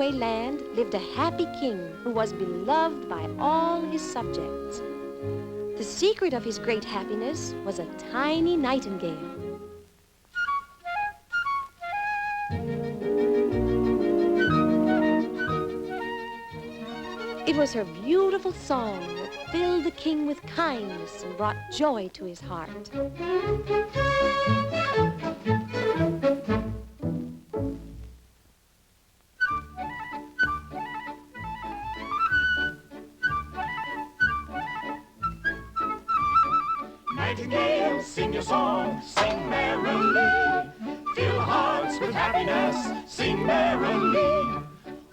fairyland lived a happy king who was beloved by all his subjects. The secret of his great happiness was a tiny nightingale. It was her beautiful song that filled the king with kindness and brought joy to his heart. Nightingale, sing your song, sing merrily. Fill hearts with happiness, sing merrily.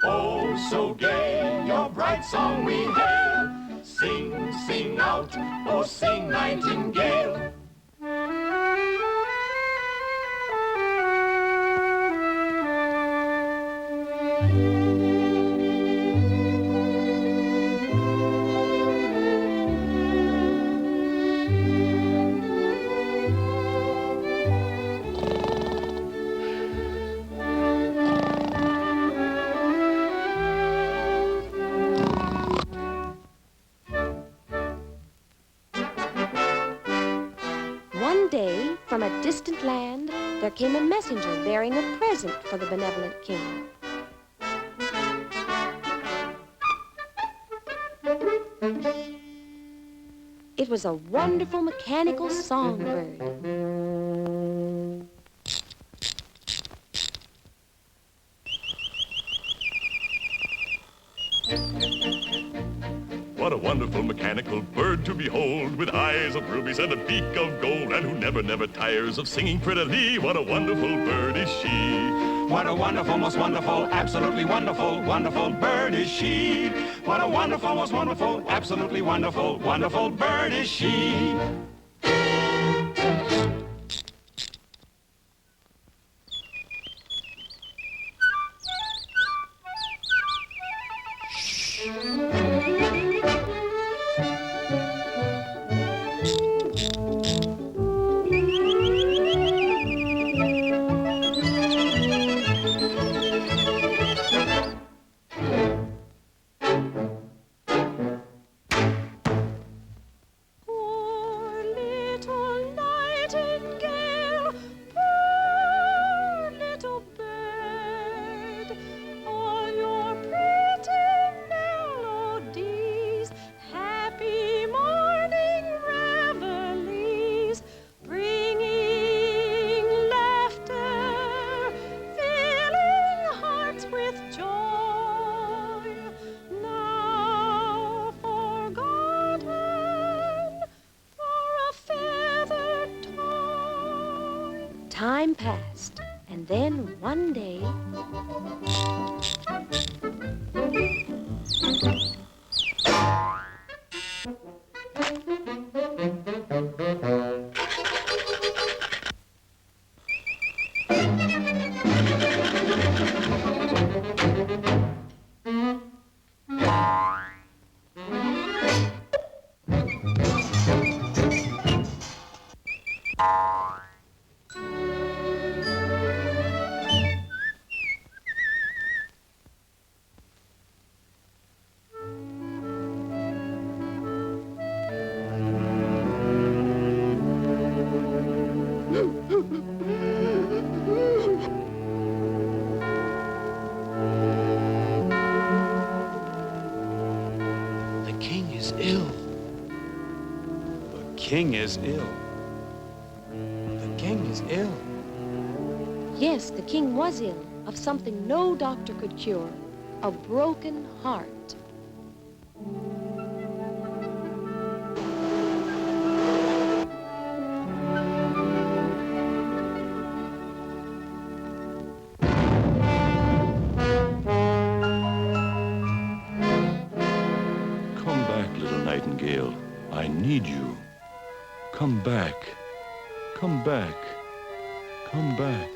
Oh, so gay, your bright song we hail. Sing, sing out, oh, sing, nightingale. One day, from a distant land, there came a messenger bearing a present for the benevolent king. It was a wonderful mechanical songbird. What a wonderful mechanical bird to behold, with eyes of rubies and a beak of gold, and who never, never tires of singing prettily. What a wonderful bird is she. What a wonderful, most wonderful, absolutely wonderful, wonderful bird is she. What a wonderful, most wonderful, absolutely wonderful, wonderful bird is she. Time passed, and then one day... The king is ill. The king is ill. The king is ill. Yes, the king was ill of something no doctor could cure, a broken heart. Come back, little nightingale. I need you. Come back. Come back. Come back.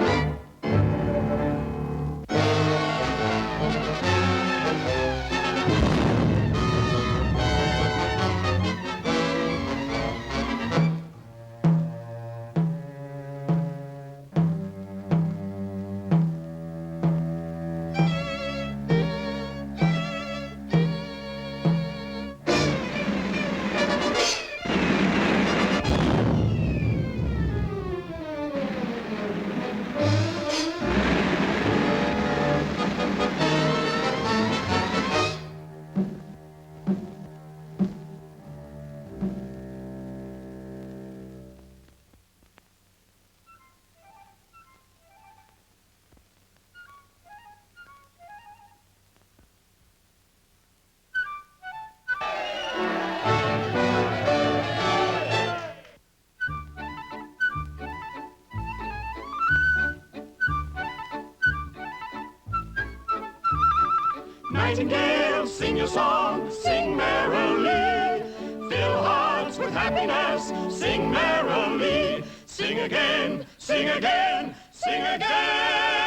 Nightingale, sing your song, sing merrily. Fill hearts with happiness, sing merrily. Sing again, sing again, sing again.